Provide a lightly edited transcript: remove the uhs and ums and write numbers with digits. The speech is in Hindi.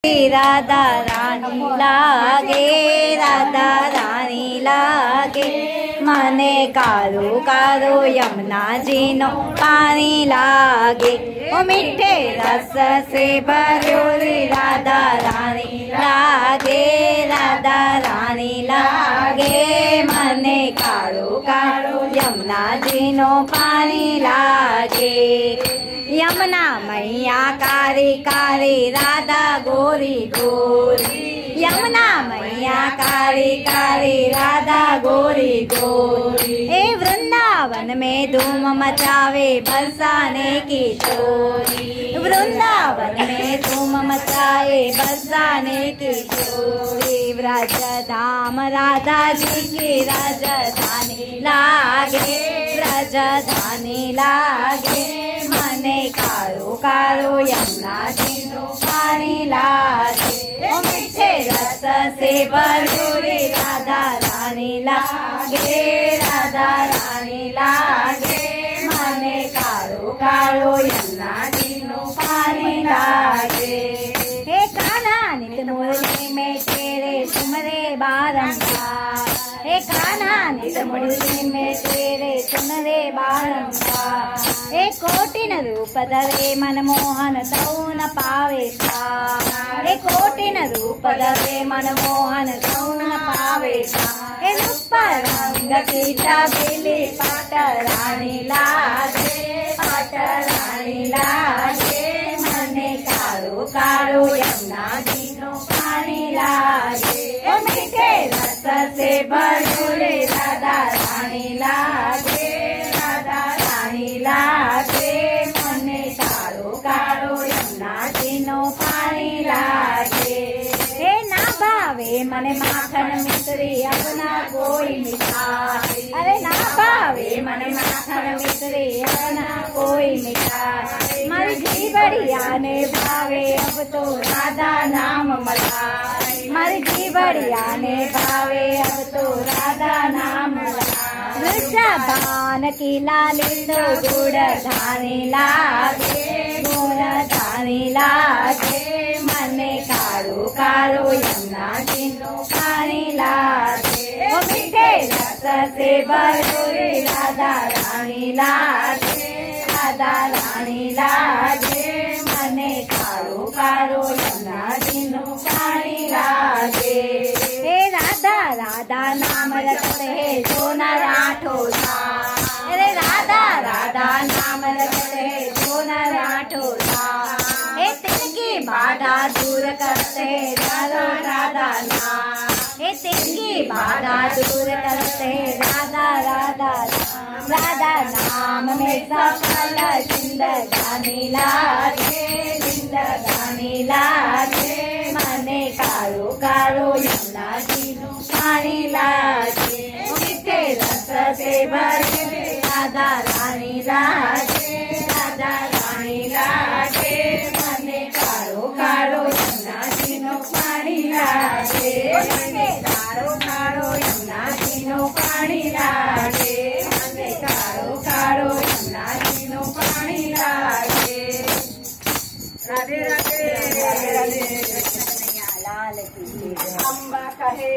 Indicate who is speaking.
Speaker 1: राधा रानी लागे, राधा रानी लागे, मने कारो कारो यमुना जी नो पानी लागे। ओ मीठे रस से भरोरी राधा रानी लागे, राधा रानी लागे, मने कारो कारो यमुना जी नो पानी लागे। यमुना मैया कारी कारी, राधा गोरी गोरी, यमुना मैया कारी कारी, राधा गोरी गोरी। ए वृंदावन में धूम मचावे बरसाने की चोरी, वृंदावन में धूम मचाए बरसाने की चोरी। व्रज धाम राधा जी की राजधानी लागे, राजधानी लागे, मने कारो कारो यमुना जी नो पानी लागे। ओ मीठे रस से भरोरी राधा रानी लागे, राधा रानी लागे, मने कारो कारो यमुना जी नो पानी लागे। हे कान्हा नित मुरली में तेरे सुमरे बारंबार, हे कान्हा नित मुरली में तेरे सुमरे बारंबार। हे कोटिन रूप धरे मनमोहन तऊ न पावे पार, हे कोटिन रूप धरे मनमोहन तऊ न पावे पार। हे रूप रंग सीता बेली पाट रानी लागे, पाट रानी लागे, मने कारो कारो यमुना जी नो पानी लागे। ओ मीठे रस से भरोरे राधा रानी लागे, राधा रानी लागे, मने कारो कारो यमुना जी नो पानी लागे। हे ना भावे मने माखन मिश्री अपना कोई मिठाई, अरे ना भावे मने माखन मिश्री अपना कोई मिठाई। मर जी बढ़िया ने भावे अब तो राधा नाम मलाई, मर जी बढ़िया ने भावे अब तो राधा नाम मलाई। वृषभान की लाली तो गुड़ धानी लागे, गुड़ धानी लागे, मने कारो कारो यमुना जी नो पानी लागे। ओ मीठे रस से भरोरी राधा रानी लागे, राधा रानी लागे, मने कारो कारो यमुना जी नो पानी लागे। हे राधा राधा नाम रटते है जो न राठो सा, अरे राधा राधा नाम रटते है जो न राठो सा। हे तिनकी बाधा दूर करते राधा राधा नाम, हे तिनकी बाधा दूर करते राधा राधा नाम। राधा नाम में सफल जिंदगानी लागे, जिंदगानी लागे, मने कारो कारो यमुना जी नो पानी लागे। मीठे रस से भरे राधा रानी लागे, राधा रानी लागे, मने कारो कारो यमुना जी नो पानी लागे। मने कारो कारो यमुना जी नो पानी लागे, मने कारो कारो यमुना जी नो पानी लागे। राधे राधे राधे राधे, लाल की अम्बा कहे